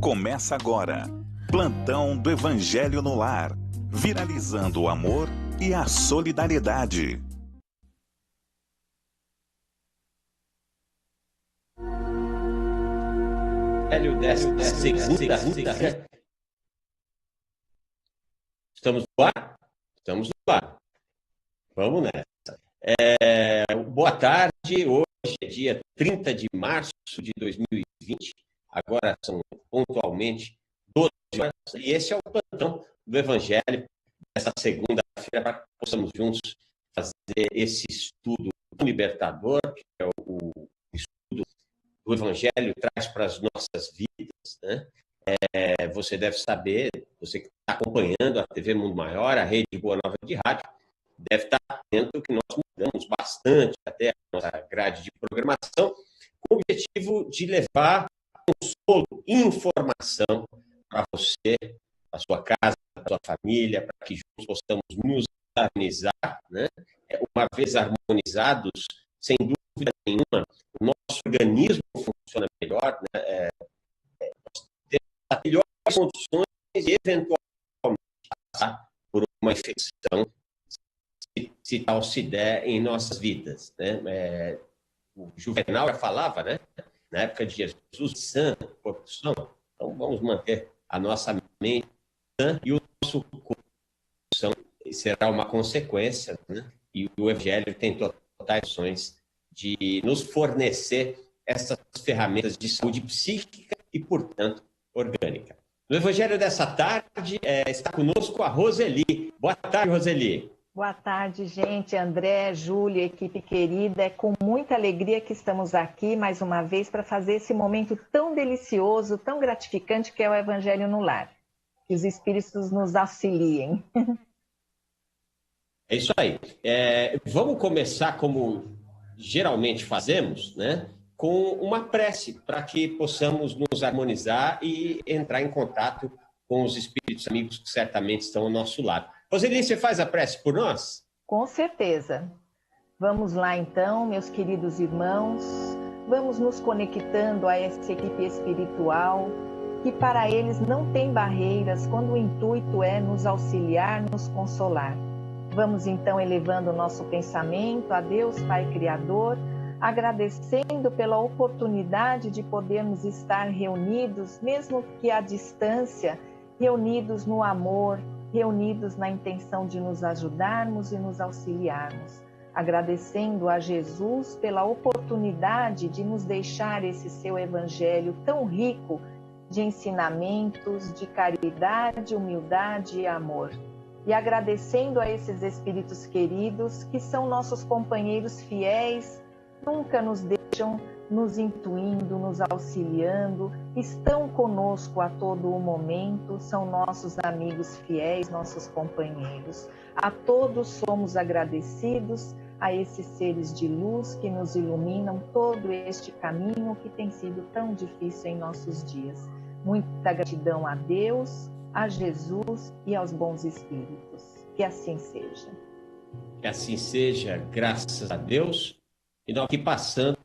Começa agora. Plantão do Evangelho no Lar. Viralizando o amor e a solidariedade. Evangelho desta segunda-feira. Estamos no ar? Estamos no ar. Vamos nessa. Boa tarde. Hoje é dia 30 de março de 2020. Agora são pontualmente 12 horas. E esse é o plantão do Evangelho desta segunda-feira, para que possamos juntos fazer esse estudo libertador, que é o estudo do Evangelho traz para as nossas vidas, né? Você deve saber, você que está acompanhando a TV Mundo Maior, a Rede Boa Nova de Rádio, deve estar atento que nós mudamos bastante até a nossa grade de programação, com o objetivo de levar consolo e informação para você, para a sua casa, para a sua família, para que juntos possamos nos harmonizar, né? Uma vez harmonizados, sem dúvida nenhuma, o nosso organismo funciona melhor, né? Nós temos melhores condições de eventualmente passar por uma infecção, se tal se der em nossas vidas, né? O Juvenal já falava, né? Na época de Jesus, sã, corpo são. Então vamos manter a nossa mente sã e o nosso corpo são, será uma consequência, né? E o Evangelho tem totais ações de nos fornecer essas ferramentas de saúde psíquica e, portanto, orgânica. No Evangelho dessa tarde está conosco a Roseli. Boa tarde, Roseli. Boa tarde, gente. André, Júlia, equipe querida. É com muita alegria que estamos aqui mais uma vez para fazer esse momento tão delicioso, tão gratificante que é o Evangelho no Lar. Que os Espíritos nos auxiliem. É isso aí. Vamos começar como geralmente fazemos, né? Com uma prece, para que possamos nos harmonizar e entrar em contato com os espíritos amigos que certamente estão ao nosso lado. Roseli, você faz a prece por nós? Com certeza. Vamos lá então, meus queridos irmãos. Vamos nos conectando a essa equipe espiritual, que para eles não tem barreiras quando o intuito é nos auxiliar, nos consolar. Vamos então elevando o nosso pensamento a Deus Pai Criador, agradecendo pela oportunidade de podermos estar reunidos, mesmo que à distância, reunidos no amor, reunidos na intenção de nos ajudarmos e nos auxiliarmos. Agradecendo a Jesus pela oportunidade de nos deixar esse seu evangelho tão rico de ensinamentos, de caridade, humildade e amor. E agradecendo a esses espíritos queridos que são nossos companheiros fiéis, nunca nos deixam, nos intuindo, nos auxiliando, estão conosco a todo o momento, são nossos amigos fiéis, nossos companheiros. A todos somos agradecidos, a esses seres de luz que nos iluminam todo este caminho que tem sido tão difícil em nossos dias. Muita gratidão a Deus, a Jesus e aos bons espíritos. Que assim seja. Que assim seja, graças a Deus. E nós aqui passando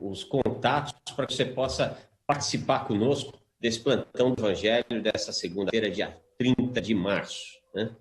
os contatos para que você possa participar conosco desse plantão do Evangelho dessa segunda-feira, dia 30 de março, né?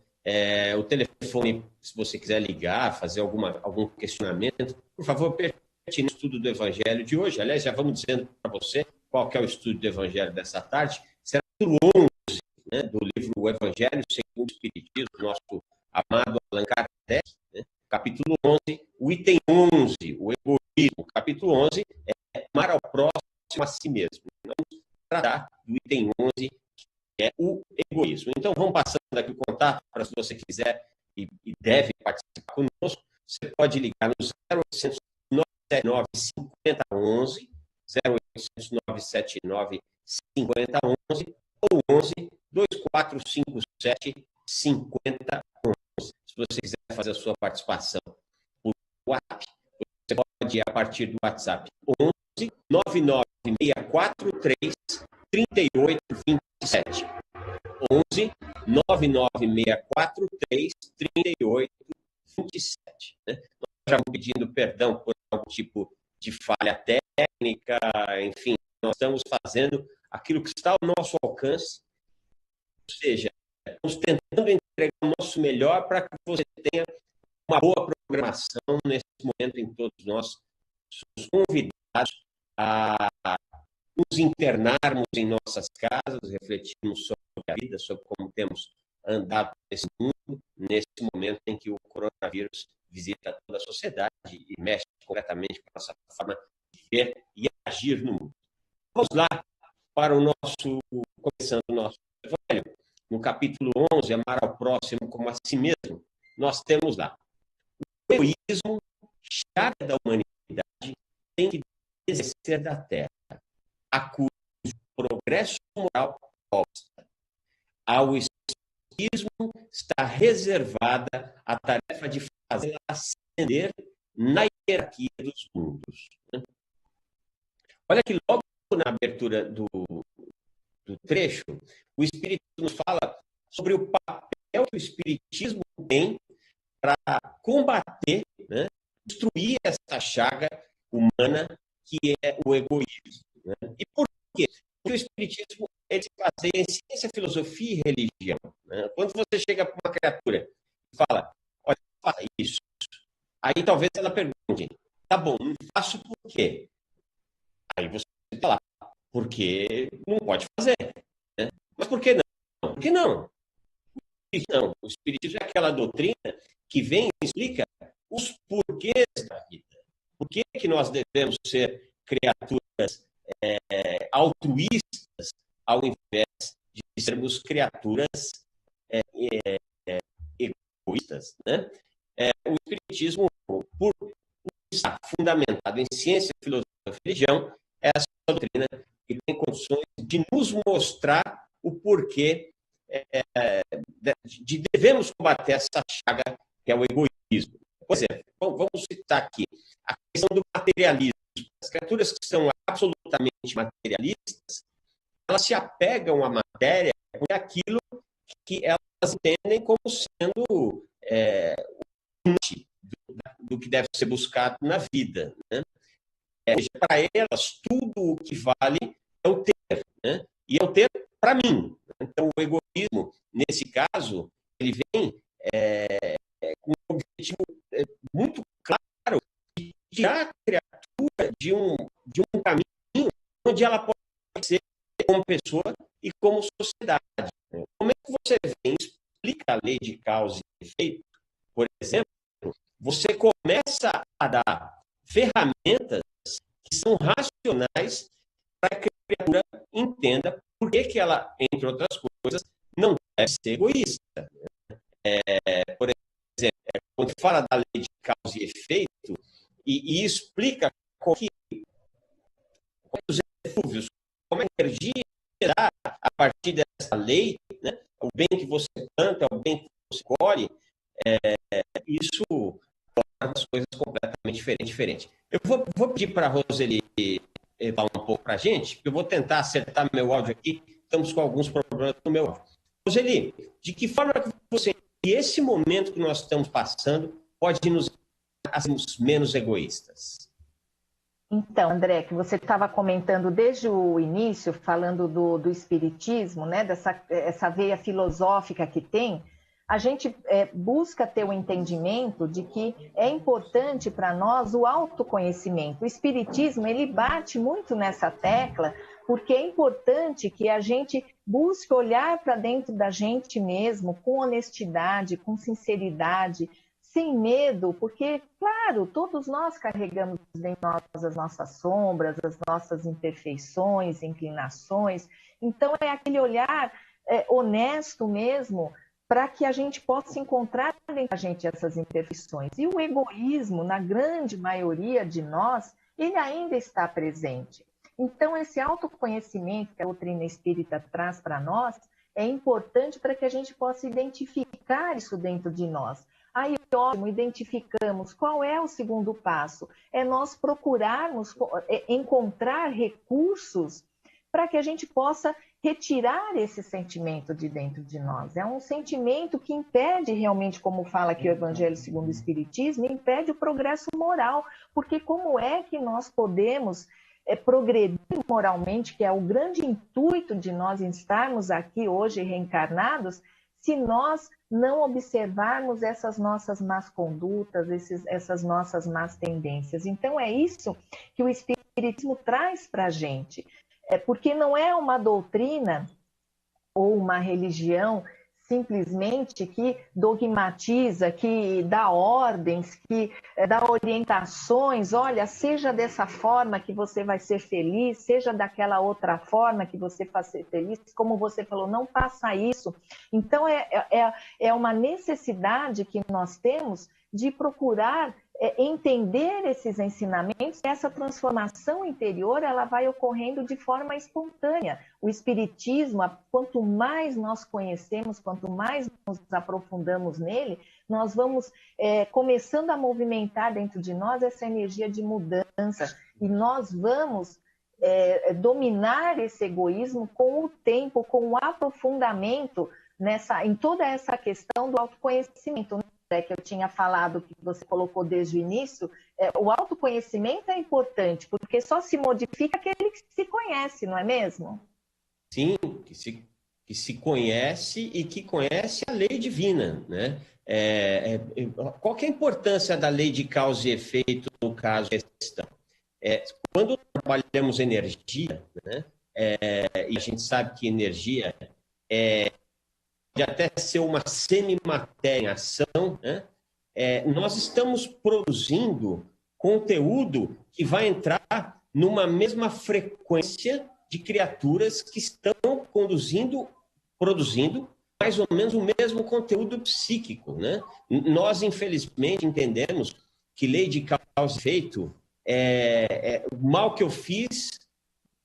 O telefone, se você quiser ligar, fazer algum questionamento, por favor, pertinente ao estudo do Evangelho de hoje. Aliás, já vamos dizendo para você qual que é o estudo do Evangelho dessa tarde. Será o 11, né, do livro O Evangelho segundo o Espiritismo, do nosso amado Allan Kardec, né? Capítulo 11, o item 11, o egoísmo. Capítulo 11 é amar ao próximo a si mesmo. Vamos tratar do item 11, que é o egoísmo. Então, vamos passando aqui o contato, para se você quiser e deve participar conosco. Você pode ligar no 0800 979 5011, 0800 979 5011 ou 11 2457 5011. Se você quiser fazer a sua participação por WhatsApp, você pode ir a partir do WhatsApp 11 99643 3827. 11 99643 3827. Né? Nós já vamos pedindo perdão por algum tipo de falha técnica, enfim, nós estamos fazendo aquilo que está ao nosso alcance, ou seja, estamos tentando entregar o nosso melhor para que você tenha uma boa programação nesse momento em que todos nós somos convidados a nos internarmos em nossas casas, refletirmos sobre a vida, sobre como temos andado nesse mundo, nesse momento em que o coronavírus visita toda a sociedade e mexe completamente com a nossa forma de ver e agir no mundo. Vamos lá para começando o nosso evangelho. No capítulo 11, amar ao próximo como a si mesmo, nós temos lá: o egoísmo, chaga da humanidade, tem que desaparecer da terra, a cujo progresso moral obsta. Ao espiritismo está reservada a tarefa de fazê-la ascender na hierarquia dos mundos. Olha que logo na abertura do trecho, o Espírito nos fala sobre o papel que o Espiritismo tem para combater, né, destruir essa chaga humana que é o egoísmo. Né? E por quê? Porque o Espiritismo ele se baseia em ciência, filosofia e religião. Né? Quando você chega para uma criatura e fala, olha, faça isso, aí talvez ela pergunte, tá bom, não faço por quê? Aí você fala, porque não pode fazer. Né? Mas por que não? Por que não? Não, o Espiritismo é aquela doutrina que vem e explica os porquês da vida. Por que nós devemos ser criaturas altruístas ao invés de sermos criaturas egoístas. Né? O Espiritismo, por estar fundamentado em ciência, filosofia e religião, é essa doutrina que tem condições de nos mostrar o porquê de devemos combater essa chaga que é o egoísmo. Por exemplo, vamos citar aqui a questão do materialismo. As criaturas que são absolutamente materialistas, elas se apegam à matéria por aquilo que elas entendem como sendo o do que deve ser buscado na vida. Né? Para elas, tudo o que vale é o ter. Né? E é o ter para mim. Então, o egoísmo, nesse caso, ele vem com um objetivo muito claro de tirar a criatura de um caminho onde ela pode ser como pessoa e como sociedade. Como é que você vem e explica a lei de causa e efeito, por exemplo, você começa a dar ferramentas que são racionais para que a criatura entenda por que ela, entre outras coisas, não deve ser egoísta. Por exemplo, quando fala da lei de causa e efeito e explica como os eflúvios, como a energia será a partir dessa lei, né? O bem que você planta, o bem que você colhe, isso torna as coisas completamente diferentes. Eu vou pedir para a Roseli falar um pouco para a gente, porque eu vou tentar acertar meu áudio aqui, estamos com alguns problemas no meu áudio. Roseli, de que forma que você, esse momento que nós estamos passando, pode nos fazer menos egoístas? Então, André, que você estava comentando desde o início, falando do espiritismo, né, essa veia filosófica que tem, a gente busca ter o entendimento de que é importante para nós o autoconhecimento. O espiritismo, ele bate muito nessa tecla, porque é importante que a gente busque olhar para dentro da gente mesmo, com honestidade, com sinceridade, sem medo, porque, claro, todos nós carregamos em nós as nossas sombras, as nossas imperfeições, inclinações. Então, é aquele olhar honesto mesmo, para que a gente possa encontrar dentro da gente essas imperfeições. E o egoísmo, na grande maioria de nós, ele ainda está presente. Então, esse autoconhecimento que a doutrina espírita traz para nós é importante para que a gente possa identificar isso dentro de nós. Aí, ótimo, identificamos qual é o segundo passo. É nós procurarmos encontrar recursos para que a gente possa retirar esse sentimento de dentro de nós. É um sentimento que impede realmente, como fala aqui o Evangelho segundo o Espiritismo, impede o progresso moral. Porque como é que nós podemos progredir moralmente, que é o grande intuito de nós estarmos aqui hoje reencarnados, se nós não observarmos essas nossas más condutas, essas nossas más tendências. Então, é isso que o Espiritismo traz para a gente. Porque não é uma doutrina ou uma religião simplesmente que dogmatiza, que dá ordens, que dá orientações, olha, seja dessa forma que você vai ser feliz, seja daquela outra forma que você vai ser feliz, como você falou, não faça isso. Então, é uma necessidade que nós temos de procurar entender esses ensinamentos, e essa transformação interior ela vai ocorrendo de forma espontânea. O Espiritismo, quanto mais nós conhecemos, quanto mais nos aprofundamos nele, nós vamos começando a movimentar dentro de nós essa energia de mudança, e nós vamos dominar esse egoísmo com o tempo, com o aprofundamento em toda essa questão do autoconhecimento, né? Que eu tinha falado, que você colocou desde o início, o autoconhecimento é importante, porque só se modifica aquele que se conhece, não é mesmo? Sim, que se conhece e que conhece a lei divina, né? Qual que é a importância da lei de causa e efeito no caso da questão? Quando trabalhamos energia, né? E a gente sabe que energia pode até ser uma semimatéria em ação, né? Nós estamos produzindo conteúdo que vai entrar numa mesma frequência de criaturas que estão produzindo mais ou menos o mesmo conteúdo psíquico, né? Nós, infelizmente, entendemos que lei de causa e efeito o mal que eu fiz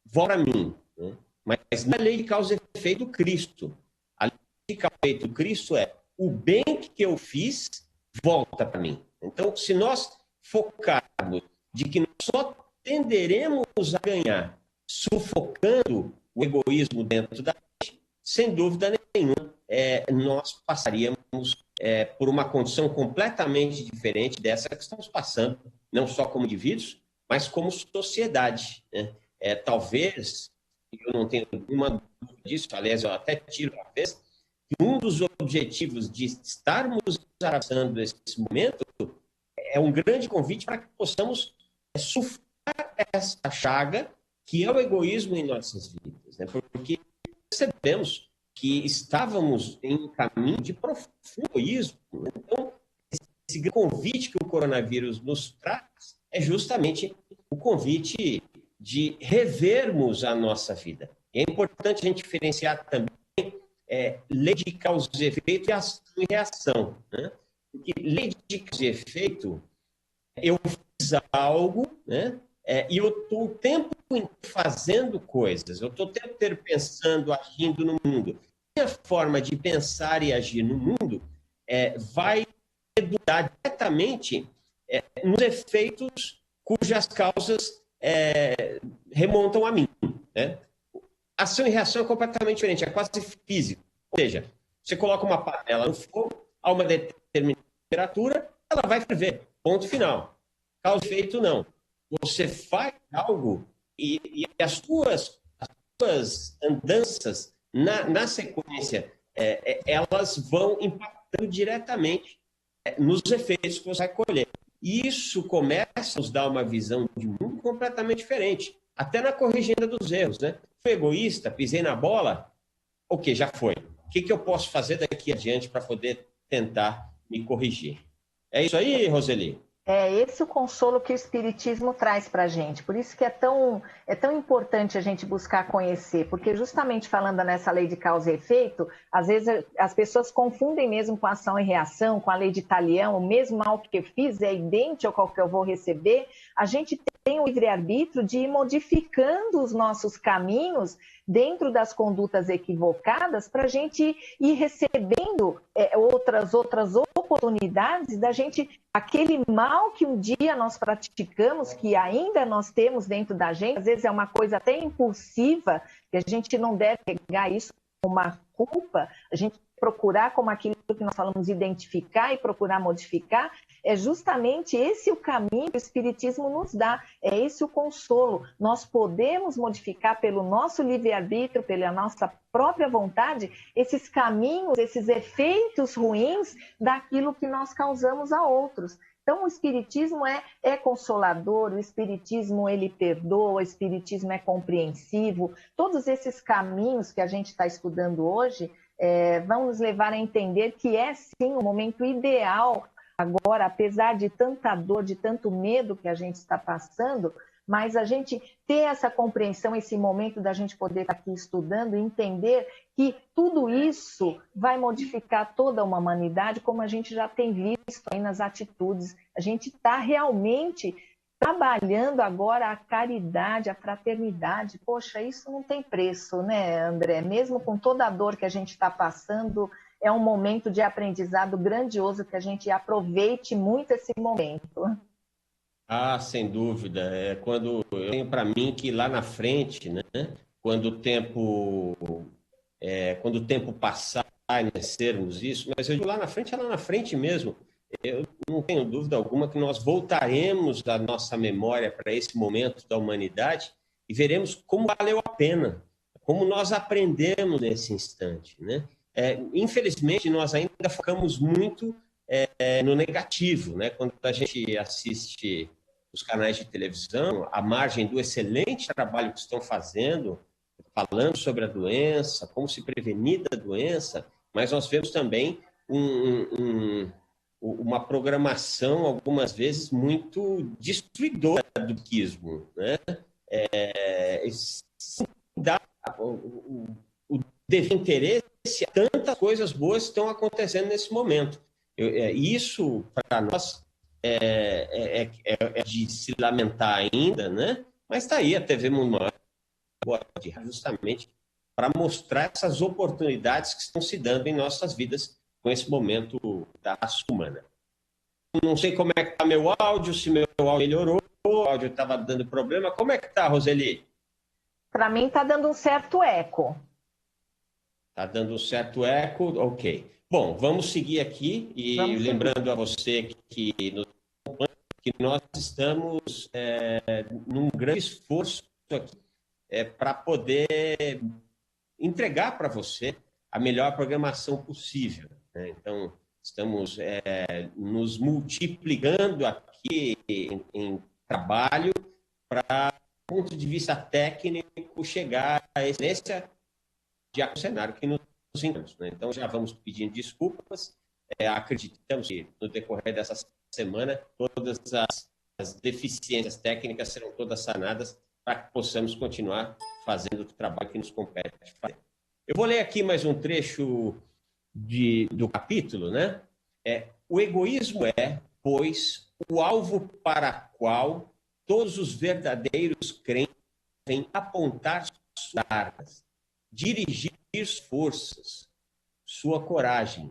volta a mim, né? Mas na lei de causa e efeito do Cristo. A lei de causa e efeito do Cristo o bem que eu fiz volta para mim. Então, se nós focarmos de que nós só tenderemos a ganhar sufocando o egoísmo dentro da gente, sem dúvida nenhuma, nós passaríamos por uma condição completamente diferente dessa que estamos passando, não só como indivíduos, mas como sociedade, né? Talvez, eu não tenho nenhuma dúvida disso, aliás, eu até tiro uma vez, que um dos objetivos de estarmos abraçando esse momento é um grande convite para que possamos sufocar essa chaga que é o egoísmo em nossas vidas, né? Porque percebemos que estávamos em um caminho de profundo egoísmo. Então, esse convite que o coronavírus nos traz é justamente o convite de revermos a nossa vida. É importante a gente diferenciar também lei de causa e efeito e ação e reação, né? Porque lei de causa e efeito, eu fiz algo, né? E eu estou o tempo fazendo coisas, eu estou o tempo inteiro pensando, agindo no mundo. A forma de pensar e agir no mundo vai redundar diretamente nos efeitos cujas causas remontam a mim, né? Ação e reação é completamente diferente, é quase físico. Ou seja, você coloca uma panela no fogo, a uma determinada temperatura, ela vai ferver, ponto final. Causa e efeito, não. Você faz algo e as suas andanças na sequência, elas vão impactando diretamente nos efeitos que você vai colher. E isso começa a nos dar uma visão de mundo completamente diferente. Até na corrigenda dos erros, né? Fui egoísta, pisei na bola, ok, já foi. O que eu posso fazer daqui adiante para poder tentar me corrigir? É isso aí, Roseli? É esse o consolo que o Espiritismo traz para a gente. Por isso que é tão importante a gente buscar conhecer, porque justamente falando nessa lei de causa e efeito, às vezes as pessoas confundem mesmo com ação e reação, com a lei de Talião, o mesmo mal que eu fiz é idêntico ao que eu vou receber. A gente tem o livre-arbítrio de ir modificando os nossos caminhos dentro das condutas equivocadas para a gente ir recebendo outras oportunidades da gente, aquele mal que um dia nós praticamos, que ainda nós temos dentro da gente, às vezes é uma coisa até impulsiva, que a gente não deve pegar isso uma culpa, a gente procurar como aquilo que nós falamos, identificar e procurar modificar, é justamente esse o caminho que o Espiritismo nos dá, é esse o consolo. Nós podemos modificar pelo nosso livre-arbítrio, pela nossa própria vontade, esses caminhos, esses efeitos ruins daquilo que nós causamos a outros. Então, o Espiritismo é consolador, o Espiritismo ele perdoa, o Espiritismo é compreensivo. Todos esses caminhos que a gente está estudando hoje vão nos levar a entender que é sim o momento ideal agora, apesar de tanta dor, de tanto medo que a gente está passando, mas a gente ter essa compreensão, esse momento da gente poder estar aqui estudando e entender que tudo isso vai modificar toda uma humanidade, como a gente já tem visto aí nas atitudes. A gente está realmente trabalhando agora a caridade, a fraternidade. Poxa, isso não tem preço, né, André? Mesmo com toda a dor que a gente está passando, é um momento de aprendizado grandioso, que a gente aproveite muito esse momento. Ah, sem dúvida. Quando eu tenho para mim que lá na frente, né, quando o tempo passar e vencermos isso, mas eu digo lá na frente, é lá na frente mesmo. Eu não tenho dúvida alguma que nós voltaremos da nossa memória para esse momento da humanidade e veremos como valeu a pena, como nós aprendemos nesse instante, né? Infelizmente, nós ainda focamos muito no negativo, né? Quando a gente assiste os canais de televisão, à margem do excelente trabalho que estão fazendo, falando sobre a doença, como se prevenir da doença, mas nós vemos também uma programação, algumas vezes, muito destruidora do psiquismo, né? Dá o devido interesse a tantas coisas boas que estão acontecendo nesse momento. Isso, para nós, é de se lamentar ainda, né? Mas está aí a TV Mundial, justamente para mostrar essas oportunidades que estão se dando em nossas vidas com esse momento da raça humana. Não sei como é que está meu áudio, se meu áudio melhorou, o áudio estava dando problema. Como é que está, Roseli? Para mim está dando um certo eco. Está dando um certo eco, ok. Bom, vamos seguir aqui e lembrando a você que nós estamos num grande esforço aqui para poder entregar para você a melhor programação possível, né? Então, estamos nos multiplicando aqui em trabalho para, do ponto de vista técnico, chegar à excelência de um cenário que nos encontramos, né? Então, já vamos pedindo desculpas. Acreditamos que, no decorrer dessa semana, todas as deficiências técnicas serão todas sanadas para que possamos continuar fazendo o trabalho que nos compete fazer. Eu vou ler aqui mais um trecho do capítulo, né? O egoísmo pois, o alvo para qual todos os verdadeiros crentes devem apontar suas armas, dirigir forças, sua coragem.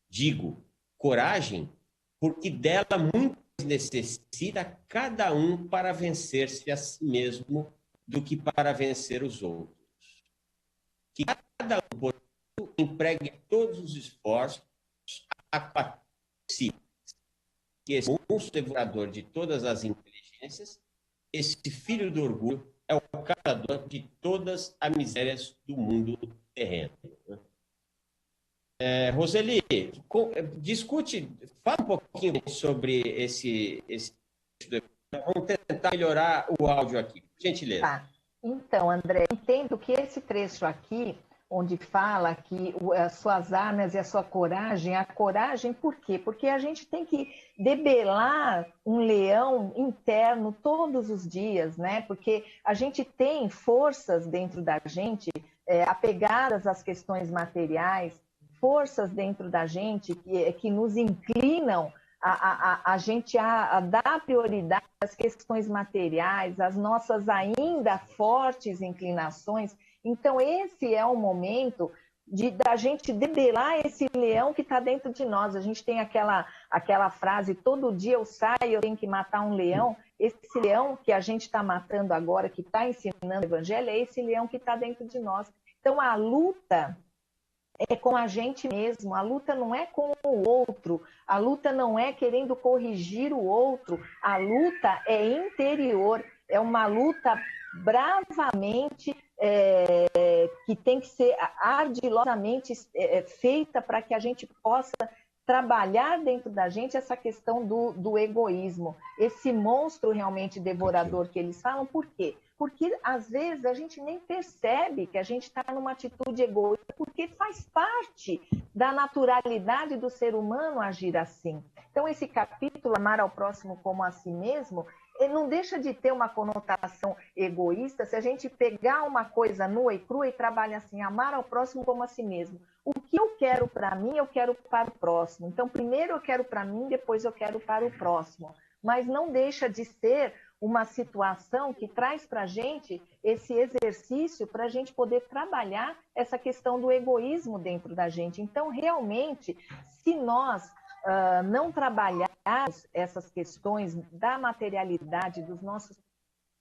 Digo, coragem, porque dela muito necessita cada um para vencer-se a si mesmo do que para vencer os outros. Que cada um, portanto, empregue todos os esforços a si, que esse monstro devorador de todas as inteligências, esse filho do orgulho, é o causador de todas as misérias do mundo terreno. Roseli, fala um pouquinho sobre esse. Vamos tentar melhorar o áudio aqui, por gentileza. Tá. Então, André, entendo que esse trecho aqui, onde fala que as suas armas e a sua coragem, a coragem por quê? Porque a gente tem que debelar um leão interno todos os dias, né? Porque a gente tem forças dentro da gente apegadas às questões materiais, forças dentro da gente que nos inclinam a gente a dar prioridade às questões materiais, às nossas ainda fortes inclinações. Então, esse é o momento da gente debelar esse leão que está dentro de nós. A gente tem aquela frase, todo dia eu saio, eu tenho que matar um leão. Esse leão que a gente está matando agora, que está ensinando o evangelho, é esse leão que está dentro de nós. Então, a luta é com a gente mesmo, a luta não é com o outro, a luta não é querendo corrigir o outro, a luta é interior, é uma luta bravamente que tem que ser ardilosamente feita para que a gente possa trabalhar dentro da gente essa questão do egoísmo, esse monstro realmente devorador que eles falam. Por quê? Porque às vezes a gente nem percebe que a gente está numa atitude egoísta, porque faz parte da naturalidade do ser humano agir assim. Então esse capítulo, Amar ao Próximo como a Si Mesmo, ele não deixa de ter uma conotação egoísta se a gente pegar uma coisa nua e crua e trabalhar assim, amar ao próximo como a si mesmo. O que eu quero para mim, eu quero para o próximo. Então, primeiro eu quero para mim, depois eu quero para o próximo. Mas não deixa de ser uma situação que traz para a gente esse exercício para a gente poder trabalhar essa questão do egoísmo dentro da gente. Então, realmente, se nós não trabalharmos essas questões da materialidade, dos nossos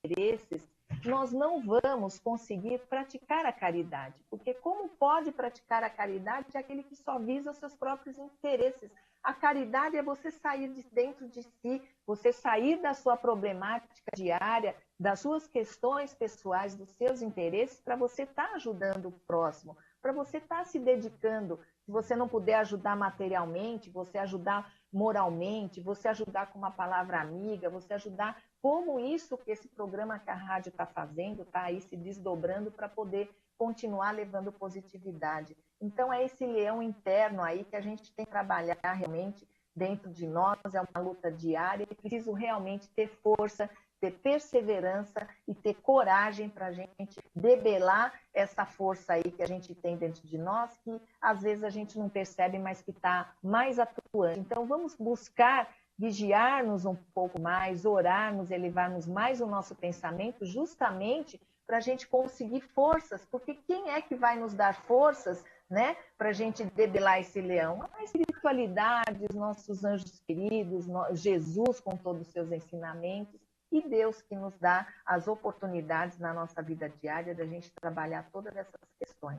interesses, nós não vamos conseguir praticar a caridade. Porque como pode praticar a caridade aquele que só visa os seus próprios interesses? A caridade é você sair de dentro de si, você sair da sua problemática diária, das suas questões pessoais, dos seus interesses, para você estar ajudando o próximo, para você estar se dedicando. Se você não puder ajudar materialmente, você ajudar moralmente, você ajudar com uma palavra amiga, você ajudar como isso que esse programa que a rádio está fazendo, está aí se desdobrando para poder continuar levando positividade. Então é esse leão interno aí que a gente tem que trabalhar realmente dentro de nós, é uma luta diária, e preciso realmente ter força, ter perseverança e ter coragem para a gente debelar essa força aí que a gente tem dentro de nós, que às vezes a gente não percebe, mas que está mais atuante. Então vamos buscar vigiar-nos um pouco mais, orarmos, elevarmos mais o nosso pensamento, justamente para a gente conseguir forças, porque quem é que vai nos dar forças, né, para a gente debelar esse leão? A espiritualidade, os nossos anjos queridos, Jesus com todos os seus ensinamentos, e Deus que nos dá as oportunidades na nossa vida diária da gente trabalhar todas essas questões.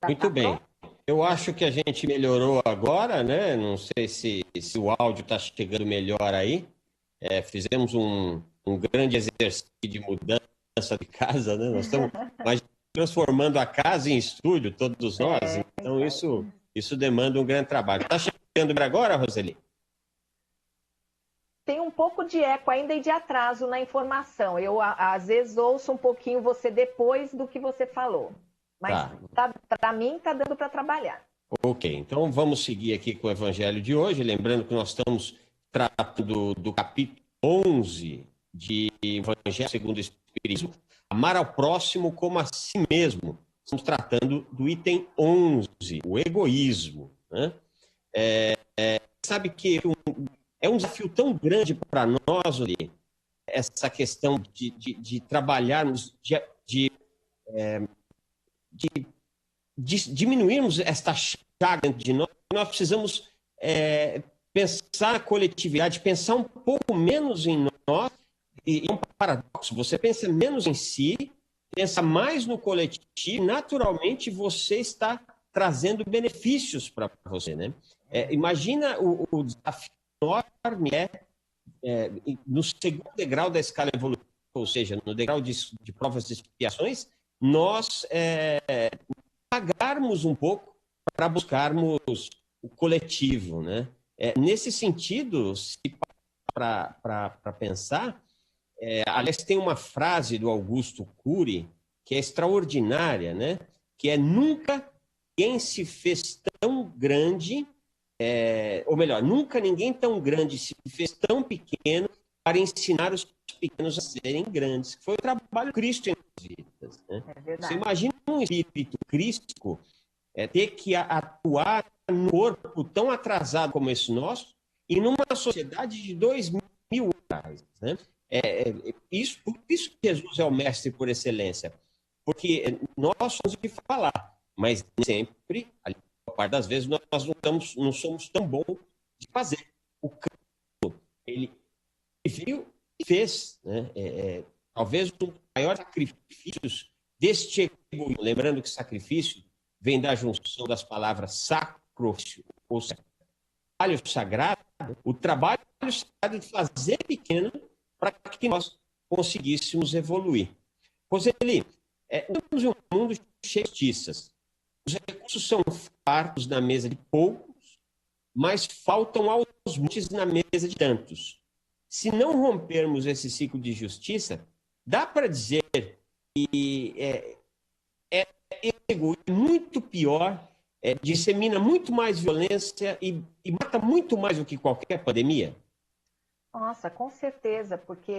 Muito bem. Eu acho que a gente melhorou agora, né? Não sei se o áudio está chegando melhor aí. Fizemos um grande exercício de mudança de casa, né? Nós estamos transformando a casa em estúdio, todos nós. Então, isso demanda um grande trabalho. Está chegando agora, Roseli? Tem um pouco de eco ainda e de atraso na informação. Eu, às vezes, ouço um pouquinho você depois do que você falou. Mas, para mim, está dando para trabalhar. Ok, então vamos seguir aqui com o Evangelho de hoje. Lembrando que nós estamos tratando do capítulo 11 de Evangelho segundo o Espiritismo, amar ao próximo como a si mesmo. Estamos tratando do item 11, o egoísmo, né? Sabe que é um desafio tão grande para nós, ali, essa questão de trabalharmos, de diminuirmos esta chaga dentro de nós. Nós precisamos pensar na coletividade, pensar um pouco menos em nós, e é um paradoxo, você pensa menos em si, pensa mais no coletivo, naturalmente você está trazendo benefícios para você, né? Imagina o desafio enorme no segundo degrau da escala evolutiva, ou seja, no degrau de provas de expiações, nós pagarmos um pouco para buscarmos o coletivo, né? Nesse sentido, se para pensar, aliás, tem uma frase do Augusto Cury que é extraordinária, né? Que é: nunca quem se fez tão grande, ou melhor, nunca ninguém tão grande se fez tão pequeno para ensinar os pequenos a serem grandes. Foi o trabalho de Cristo em nossas vidas, né? Você imagina um espírito crístico ter que atuar num corpo tão atrasado como esse nosso e numa sociedade de 2000 anos, né? Por isso que Jesus é o mestre por excelência, porque nós somos o que falar, mas sempre, a parte das vezes, nós não somos tão bons de fazer. O Cristo, ele viu e fez, né? Talvez um dos maiores sacrifícios deste egoísmo, lembrando que sacrifício vem da junção das palavras sacro, ou trabalho sagrado, o trabalho sagrado de fazer pequeno para que nós conseguíssemos evoluir. Roseli, estamos em um mundo cheio de justiças. Os recursos são fartos na mesa de poucos, mas faltam aos montes na mesa de tantos. Se não rompermos esse ciclo de justiça, dá para dizer que esse egoísmo é muito pior, dissemina muito mais violência e mata muito mais do que qualquer pandemia? Nossa, com certeza, porque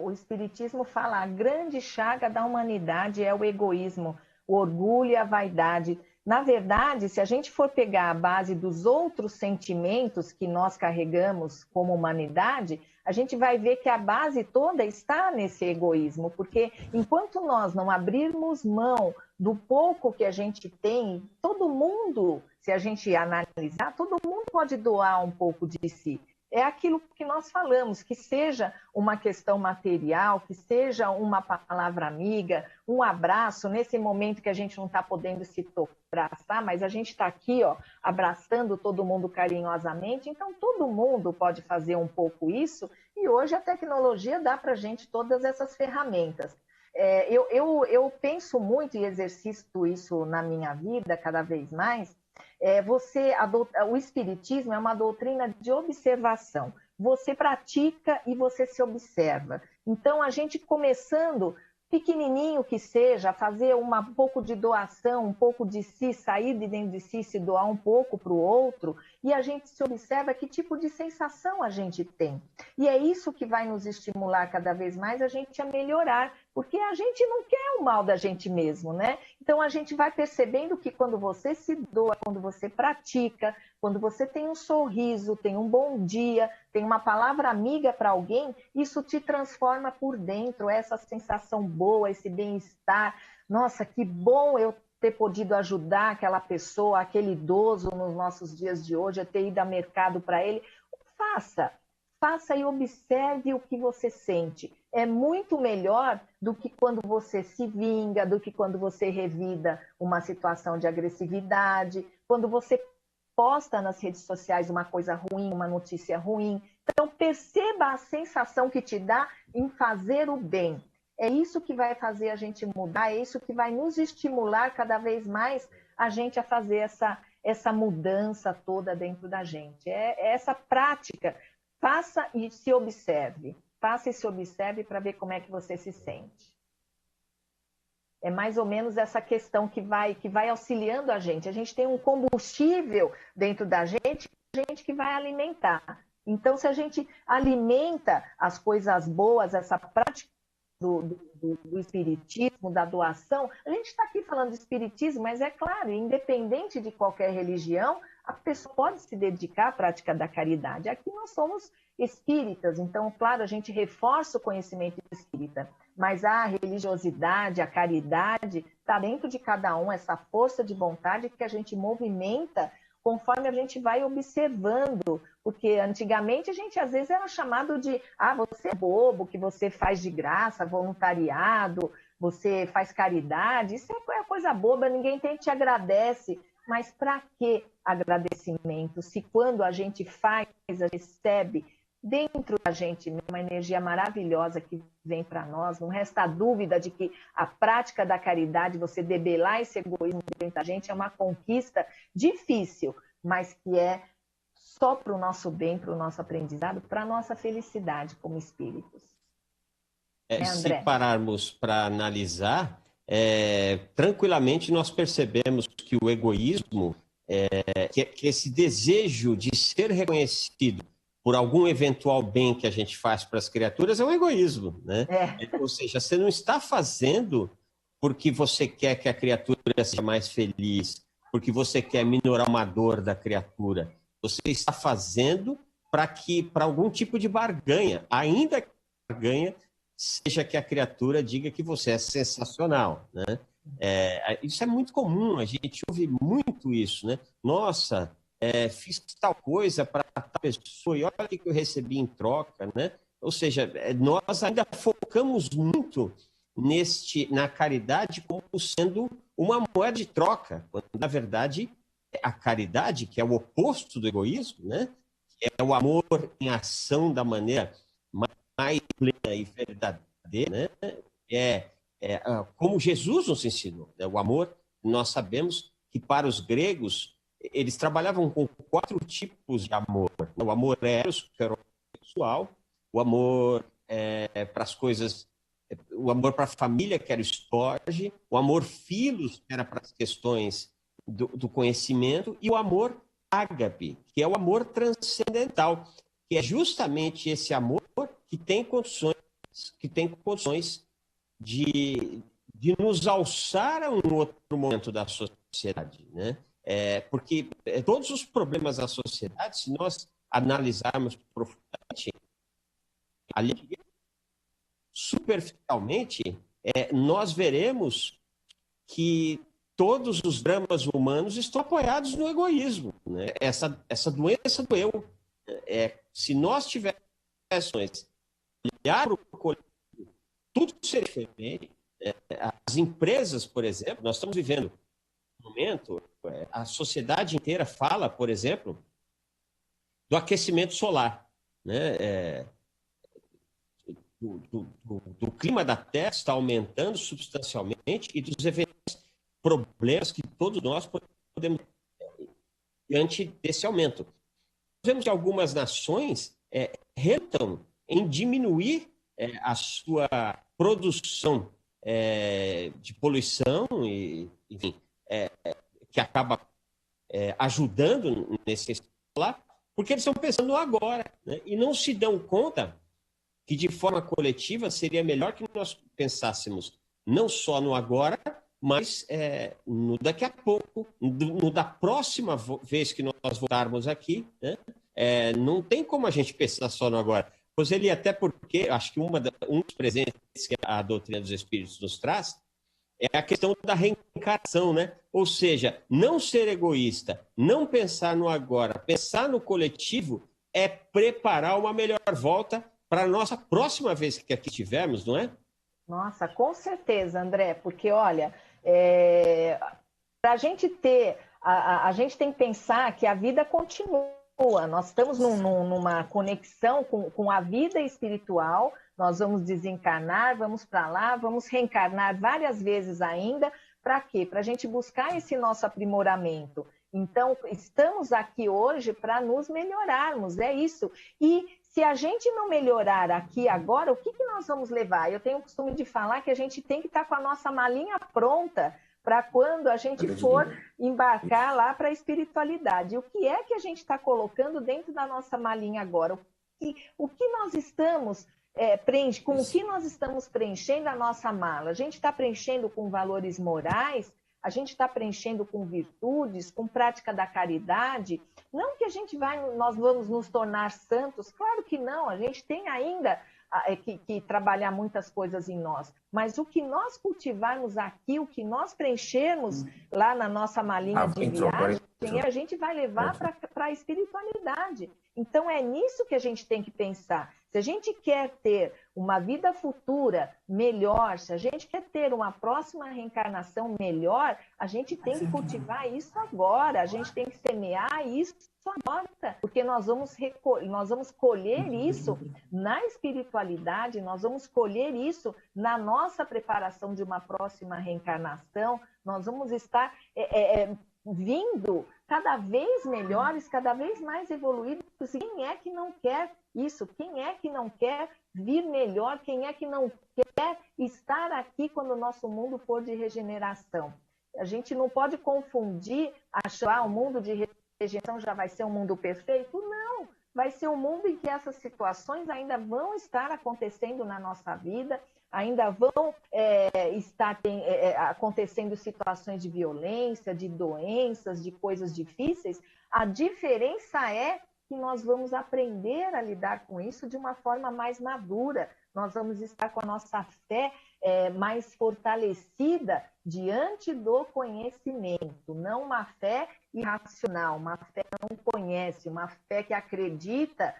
o Espiritismo fala a grande chaga da humanidade é o egoísmo, o orgulho e a vaidade. Na verdade, se a gente for pegar a base dos outros sentimentos que nós carregamos como humanidade, a gente vai ver que a base toda está nesse egoísmo, porque enquanto nós não abrirmos mão do pouco que a gente tem, todo mundo, se a gente analisar, todo mundo pode doar um pouco de si. É aquilo que nós falamos, que seja uma questão material, que seja uma palavra amiga, um abraço, nesse momento que a gente não está podendo se abraçar, mas a gente está aqui, ó, abraçando todo mundo carinhosamente, então todo mundo pode fazer um pouco isso, e hoje a tecnologia dá para a gente todas essas ferramentas. Eu penso muito e exercito isso na minha vida cada vez mais. O Espiritismo é uma doutrina de observação. Você pratica e você se observa. Então, a gente começando, pequenininho que seja, fazer um pouco de doação, um pouco de si, sair de dentro de si, se doar um pouco para o outro, e a gente se observa que tipo de sensação a gente tem. E é isso que vai nos estimular cada vez mais a gente a melhorar, porque a gente não quer o mal da gente mesmo, né? Então a gente vai percebendo que quando você se doa, quando você pratica, quando você tem um sorriso, tem um bom dia, tem uma palavra amiga para alguém, isso te transforma por dentro, essa sensação boa, esse bem-estar. Nossa, que bom eu ter podido ajudar aquela pessoa, aquele idoso nos nossos dias de hoje, eu ter ido ao mercado para ele. Faça e observe o que você sente. É muito melhor do que quando você se vinga, do que quando você revida uma situação de agressividade, quando você posta nas redes sociais uma coisa ruim, uma notícia ruim. Então, perceba a sensação que te dá em fazer o bem. É isso que vai fazer a gente mudar, é isso que vai nos estimular cada vez mais a gente a fazer essa mudança toda dentro da gente. É essa prática. Faça e se observe. Faça e se observe para ver como é que você se sente. É mais ou menos essa questão que vai auxiliando a gente. A gente tem um combustível dentro da gente que vai alimentar. Então, se a gente alimenta as coisas boas, essa prática do espiritismo, da doação, a gente está aqui falando de espiritismo, mas é claro, independente de qualquer religião, a pessoa pode se dedicar à prática da caridade. Aqui nós somos espíritas, então, claro, a gente reforça o conhecimento espírita, mas a religiosidade, a caridade, está dentro de cada um, essa força de vontade que a gente movimenta conforme a gente vai observando, porque antigamente a gente às vezes era chamado de você é bobo, que você faz de graça, voluntariado, você faz caridade, isso é coisa boba, ninguém te agradece, mas para que agradecimento? Se quando a gente faz, a gente recebe dentro da gente uma energia maravilhosa que vem para nós, não resta dúvida de que a prática da caridade, você debelar esse egoísmo dentro da gente, é uma conquista difícil, mas que é só para o nosso bem, para o nosso aprendizado, para a nossa felicidade como espíritos. Se pararmos para analisar, tranquilamente nós percebemos que o egoísmo, que esse desejo de ser reconhecido por algum eventual bem que a gente faz para as criaturas, é um egoísmo, né? Ou seja, você não está fazendo porque você quer que a criatura seja mais feliz, porque você quer minorar uma dor da criatura. Você está fazendo para algum tipo de barganha, ainda que a barganha seja que a criatura diga que você é sensacional, né? Isso é muito comum, a gente ouve muito isso, né? Nossa, fiz tal coisa para tal pessoa e olha o que eu recebi em troca, né? Ou seja, nós ainda focamos muito na caridade como sendo uma moeda de troca, quando, na verdade, a caridade, que é o oposto do egoísmo, né? Que é o amor em ação da maneira mais plena e verdadeira, né? Como Jesus nos ensinou, né? O amor, nós sabemos que para os gregos, eles trabalhavam com 4 tipos de amor. O amor eros, que era o sexual, o amor para as coisas, o amor para a família, que era o storge, o amor philos, que era para as questões do conhecimento, e o amor ágape, que é o amor transcendental, que é justamente esse amor que tem condições de nos alçar a um outro momento da sociedade, né? Porque todos os problemas da sociedade, se nós analisarmos profundamente, ali, superficialmente, nós veremos que todos os dramas humanos estão apoiados no egoísmo, né? Essa doença do eu. Se nós tivéssemos olhar para o coletivo, tudo seria diferente. As empresas, por exemplo, nós estamos vivendo um momento, a sociedade inteira fala, por exemplo, do aquecimento solar, né? Do clima da Terra está aumentando substancialmente e dos eventuais problemas que todos nós podemos ter diante desse aumento. Nós vemos que algumas nações relutam em diminuir a sua produção de poluição, e, enfim, que acaba ajudando nesse solar, porque eles estão pensando no agora, né? E não se dão conta que de forma coletiva seria melhor que nós pensássemos não só no agora, mas no daqui a pouco, no da próxima vez que nós voltarmos aqui, né? Não tem como a gente pensar só no agora. Roseli, até porque acho que um dos presentes que a doutrina dos espíritos nos traz é a questão da reencarnação, né? Ou seja, não ser egoísta, não pensar no agora, pensar no coletivo é preparar uma melhor volta para a nossa próxima vez que aqui estivermos, não é? Nossa, com certeza, André, porque olha, para a gente ter, a gente tem que pensar que a vida continua. Nós estamos numa conexão com a vida espiritual, nós vamos desencarnar, vamos para lá, vamos reencarnar várias vezes ainda. Para quê? Para a gente buscar esse nosso aprimoramento. Então, estamos aqui hoje para nos melhorarmos, é isso. E se a gente não melhorar aqui agora, o que nós vamos levar? Eu tenho o costume de falar que a gente tem que estar com a nossa malinha pronta para quando a gente for embarcar lá para a espiritualidade. O que é que a gente está colocando dentro da nossa malinha agora? O que nós estamos com o que nós estamos preenchendo a nossa mala? A gente está preenchendo com valores morais? A gente está preenchendo com virtudes, com prática da caridade? Não que nós vamos nos tornar santos, claro que não, a gente tem ainda que trabalhar muitas coisas em nós, mas o que nós cultivarmos aqui, o que nós preenchermos lá na nossa malinha de viagem, a gente vai levar para a espiritualidade. Então é nisso que a gente tem que pensar. Se a gente quer ter uma vida futura melhor, se a gente quer ter uma próxima reencarnação melhor, a gente tem que cultivar isso agora, a gente tem que semear isso agora, porque nós vamos colher isso na espiritualidade, nós vamos colher isso na nossa preparação de uma próxima reencarnação, nós vamos estar vindo cada vez melhores, cada vez mais evoluídos. Quem é que não quer isso? Quem é que não quer vir melhor? Quem é que não quer estar aqui quando o nosso mundo for de regeneração? A gente não pode confundir, achar o mundo de regeneração já vai ser um mundo perfeito? Não, vai ser um mundo em que essas situações ainda vão estar acontecendo na nossa vida, ainda vão estar acontecendo situações de violência, de doenças, de coisas difíceis. A diferença é que nós vamos aprender a lidar com isso de uma forma mais madura. Nós vamos estar com a nossa fé mais fortalecida diante do conhecimento, não uma fé irracional, uma fé que não conhece, uma fé que acredita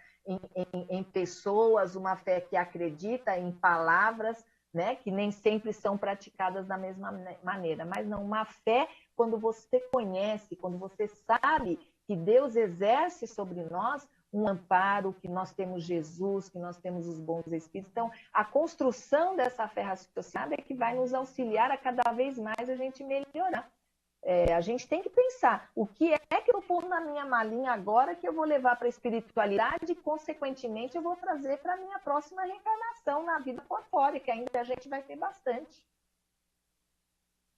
em pessoas, uma fé que acredita em palavras, né? Que nem sempre são praticadas da mesma maneira. Mas não, uma fé, quando você conhece, quando você sabe que Deus exerce sobre nós um amparo, que nós temos Jesus, que nós temos os bons espíritos. Então, a construção dessa fé raciocinada é que vai nos auxiliar a cada vez mais a gente melhorar. A gente tem que pensar o que é que eu ponho na minha malinha agora que eu vou levar para a espiritualidade e, consequentemente, eu vou trazer para a minha próxima reencarnação na vida corpórea, que ainda a gente vai ter bastante.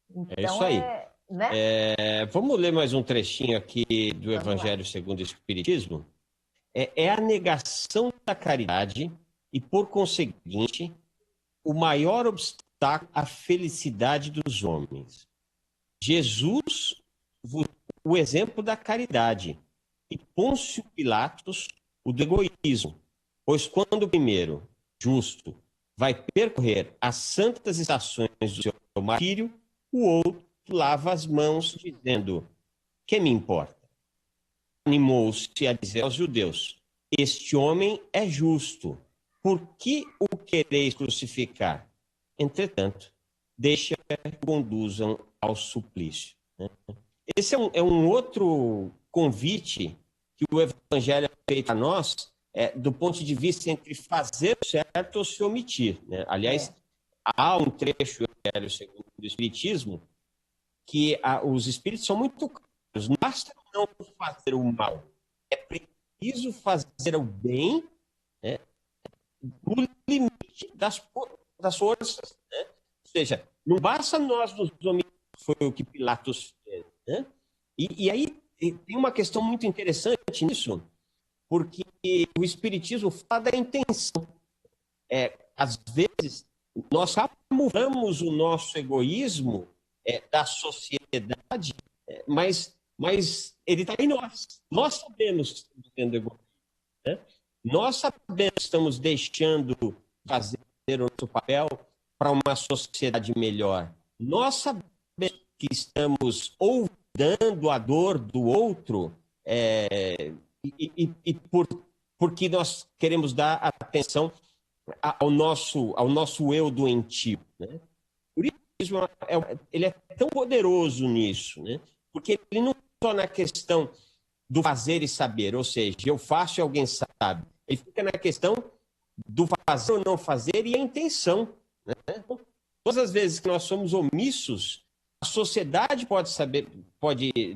Então, é isso aí. Né? Vamos ler mais um trechinho aqui do Evangelho segundo o Espiritismo? É a negação da caridade e, por conseguinte, o maior obstáculo à felicidade dos homens. Jesus, o exemplo da caridade, e Pôncio Pilatos, o do egoísmo. Pois quando o primeiro, justo, vai percorrer as santas estações do seu martírio, o outro lava as mãos, dizendo: que me importa? Animou-se a dizer aos judeus: este homem é justo, por que o quereis crucificar? Entretanto, deixa que conduzam ao suplício. Esse é um outro convite que o Evangelho é feito a nós, do ponto de vista entre fazer o certo ou se omitir. Né? Aliás, há um trecho do Evangelho segundo o Espiritismo que os espíritos são muito claros. Não basta não fazer o mal, é preciso fazer o bem, né, no limite das forças. Né? Ou seja, não basta nós nos omitir, foi o que Pilatos fez. Né? E aí tem uma questão muito interessante nisso, porque o Espiritismo fala da intenção. Às vezes, nós camuflamos o nosso egoísmo da sociedade, mas ele está em nós. Nós sabemos que estamos tendo egoísmo. Né? Nós sabemos que estamos deixando de fazer o nosso papel para uma sociedade melhor. Nós sabemos que estamos ouvindo a dor do outro porque nós queremos dar atenção ao nosso eu doentio. Né? Por isso, ele é tão poderoso nisso, né? Porque ele não só na questão do fazer e saber, ou seja, eu faço e alguém sabe. Ele fica na questão do fazer ou não fazer e a intenção. Né? Todas as vezes que nós somos omissos, a sociedade pode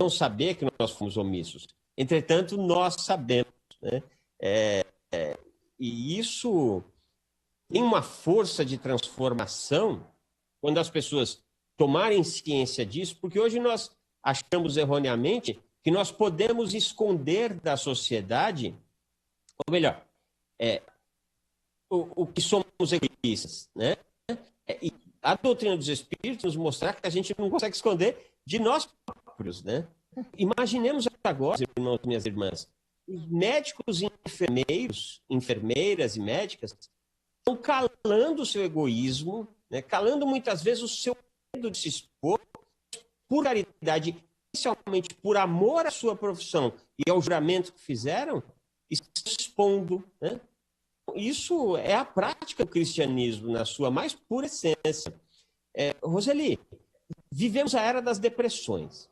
não saber que nós fomos omissos. Entretanto, nós sabemos. Né? E isso tem uma força de transformação quando as pessoas tomarem ciência disso, porque hoje nós achamos erroneamente que nós podemos esconder da sociedade, ou melhor, o que somos egoístas, né? E a doutrina dos espíritos nos mostrar que a gente não consegue esconder de nós próprios, né? Imaginemos agora, irmãos e minhas irmãs, os médicos e enfermeiras e médicas estão calando o seu egoísmo, né? Calando muitas vezes o seu medo de se expor, por caridade, especialmente por amor à sua profissão e ao juramento que fizeram, estão se expondo. Né? Isso é a prática do cristianismo na sua mais pura essência. Roseli, vivemos a era das depressões,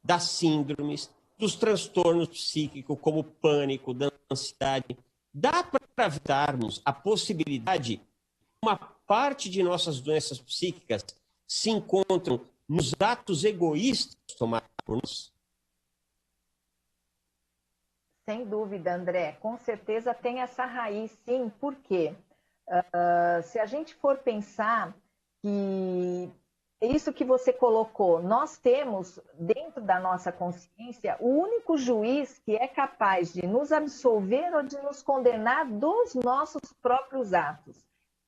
das síndromes, dos transtornos psíquicos, como o pânico, da ansiedade. Dá para evitarmos a possibilidade de uma parte de nossas doenças psíquicas se encontram nos atos egoístas tomados por nós? Sem dúvida, André. Com certeza tem essa raiz, sim. Por quê? Se a gente for pensar que isso que você colocou, nós temos dentro da nossa consciência o único juiz que é capaz de nos absolver ou de nos condenar dos nossos próprios atos.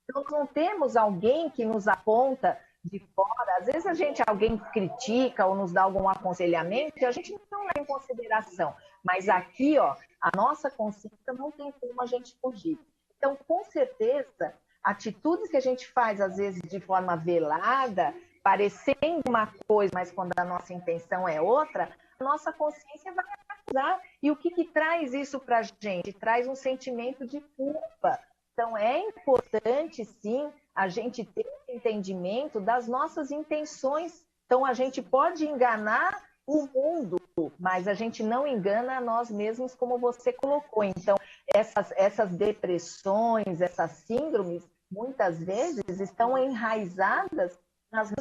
Então, não temos alguém que nos aponta de fora. Às vezes alguém critica ou nos dá algum aconselhamento e a gente não leva em consideração. Mas aqui, ó, a nossa consciência não tem como a gente fugir. Então, com certeza, atitudes que a gente faz, às vezes, de forma velada, parecendo uma coisa, mas quando a nossa intenção é outra, a nossa consciência vai acusar. E o que traz isso para a gente? Traz um sentimento de culpa, Então, é importante, sim, a gente ter entendimento das nossas intenções. Então, a gente pode enganar o mundo, mas a gente não engana a nós mesmos, como você colocou. Então, essas depressões, essas síndromes, muitas vezes estão enraizadas nas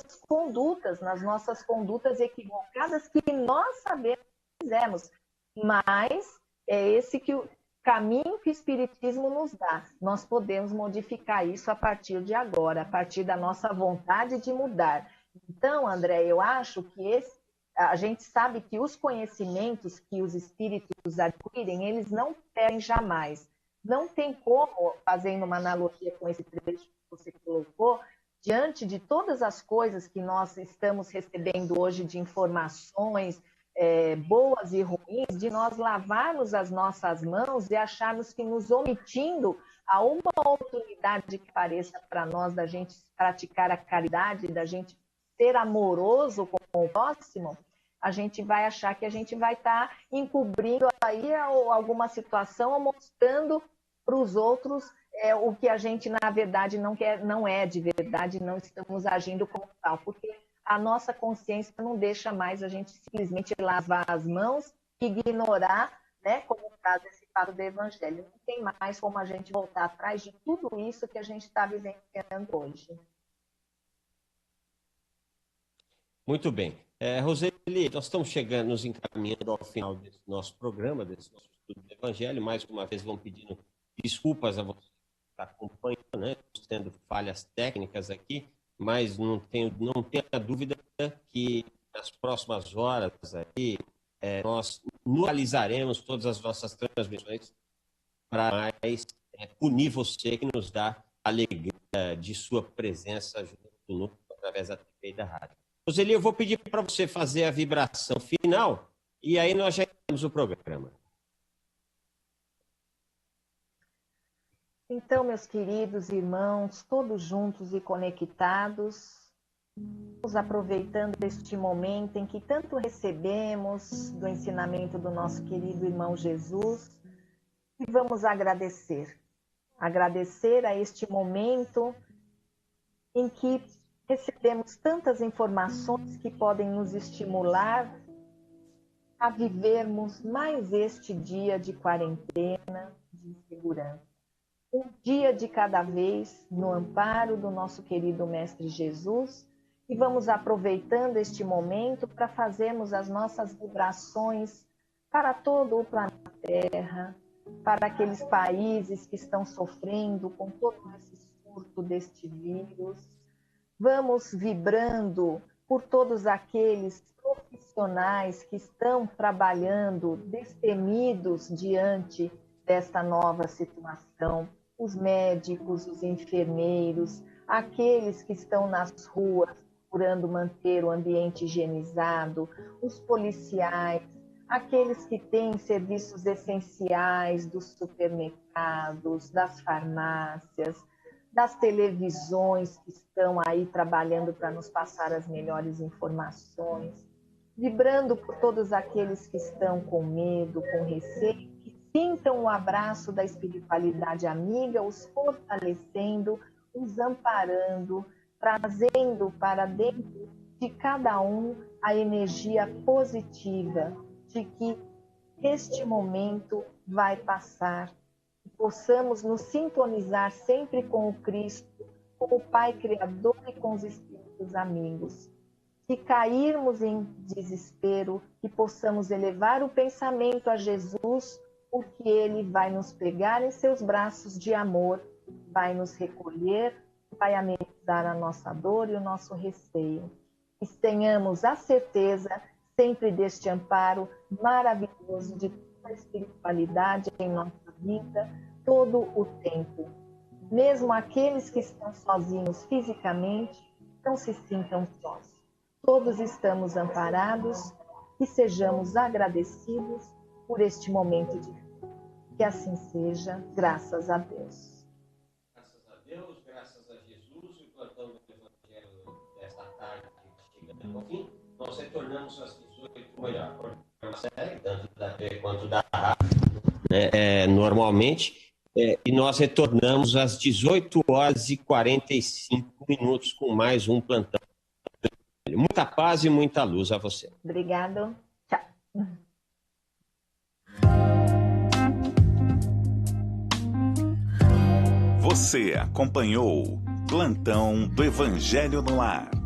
nossas condutas equivocadas que nós sabemos que fizemos. Mas é esse que o caminho que o Espiritismo nos dá. Nós podemos modificar isso a partir de agora, a partir da nossa vontade de mudar. Então, André, eu acho que a gente sabe que os conhecimentos que os espíritos adquirem, eles não perdem jamais. Não tem como, fazendo uma analogia com esse trecho que você colocou, diante de todas as coisas que nós estamos recebendo hoje de informações boas e ruins, de nós lavarmos as nossas mãos e acharmos que nos omitindo a uma oportunidade que pareça para nós da gente praticar a caridade, da gente ser amoroso com o próximo, a gente vai achar que a gente vai estar encobrindo aí alguma situação ou mostrando para os outros o que a gente, na verdade, não quer, não é de verdade, não estamos agindo como tal, porque a nossa consciência não deixa mais a gente simplesmente lavar as mãos e ignorar, né, como traz esse fato do Evangelho. Não tem mais como a gente voltar atrás de tudo isso que a gente está vivenciando hoje. Muito bem. Roseli, nós estamos chegando, nos encaminhando ao final desse nosso programa, desse nosso estudo do Evangelho. Mais uma vez, vamos pedindo desculpas a você que está acompanhando, né? Tendo falhas técnicas aqui, mas não tenha dúvida que nas próximas horas aí, nós atualizaremos todas as nossas transmissões para mais punir você que nos dá a alegria de sua presença junto conosco através da TV e da rádio. Roseli, eu vou pedir para você fazer a vibração final e aí nós já temos o programa. Então, meus queridos irmãos, todos juntos e conectados, vamos aproveitando este momento em que tanto recebemos do ensinamento do nosso querido irmão Jesus e vamos agradecer. Agradecer a este momento em que recebemos tantas informações que podem nos estimular a vivermos mais este dia de quarentena, de segurança. Um dia de cada vez, no amparo do nosso querido Mestre Jesus, e vamos aproveitando este momento para fazermos as nossas vibrações para todo o planeta Terra, para aqueles países que estão sofrendo com todo esse surto deste vírus. Vamos vibrando por todos aqueles profissionais que estão trabalhando destemidos diante desta nova situação. Os médicos, os enfermeiros, aqueles que estão nas ruas procurando manter o ambiente higienizado, os policiais, aqueles que têm serviços essenciais dos supermercados, das farmácias, das televisões que estão aí trabalhando para nos passar as melhores informações, vibrando por todos aqueles que estão com medo, com receio, que sintam o abraço da espiritualidade amiga, os fortalecendo, os amparando, trazendo para dentro de cada um a energia positiva de que este momento vai passar. Possamos nos sintonizar sempre com o Cristo, com o Pai Criador e com os Espíritos amigos. Se cairmos em desespero, que possamos elevar o pensamento a Jesus, porque Ele vai nos pegar em seus braços de amor, vai nos recolher, vai amenizar a nossa dor e o nosso receio. E tenhamos a certeza sempre deste amparo maravilhoso de toda a espiritualidade em nossa vida, todo o tempo. Mesmo aqueles que estão sozinhos fisicamente, não se sintam sós. Todos estamos amparados e sejamos agradecidos por este momento de vida. Que assim seja, graças a Deus. Graças a Deus, graças a Jesus, o plantão do Evangelho desta tarde chegando ao fim. Nós retornamos às 18 horas, programa série, tanto da TV quanto da rádio, normalmente. E nós retornamos às 18h45 com mais um plantão. Muita paz e muita luz a você. Obrigado. Tchau. Você acompanhou Plantão do Evangelho no Lar.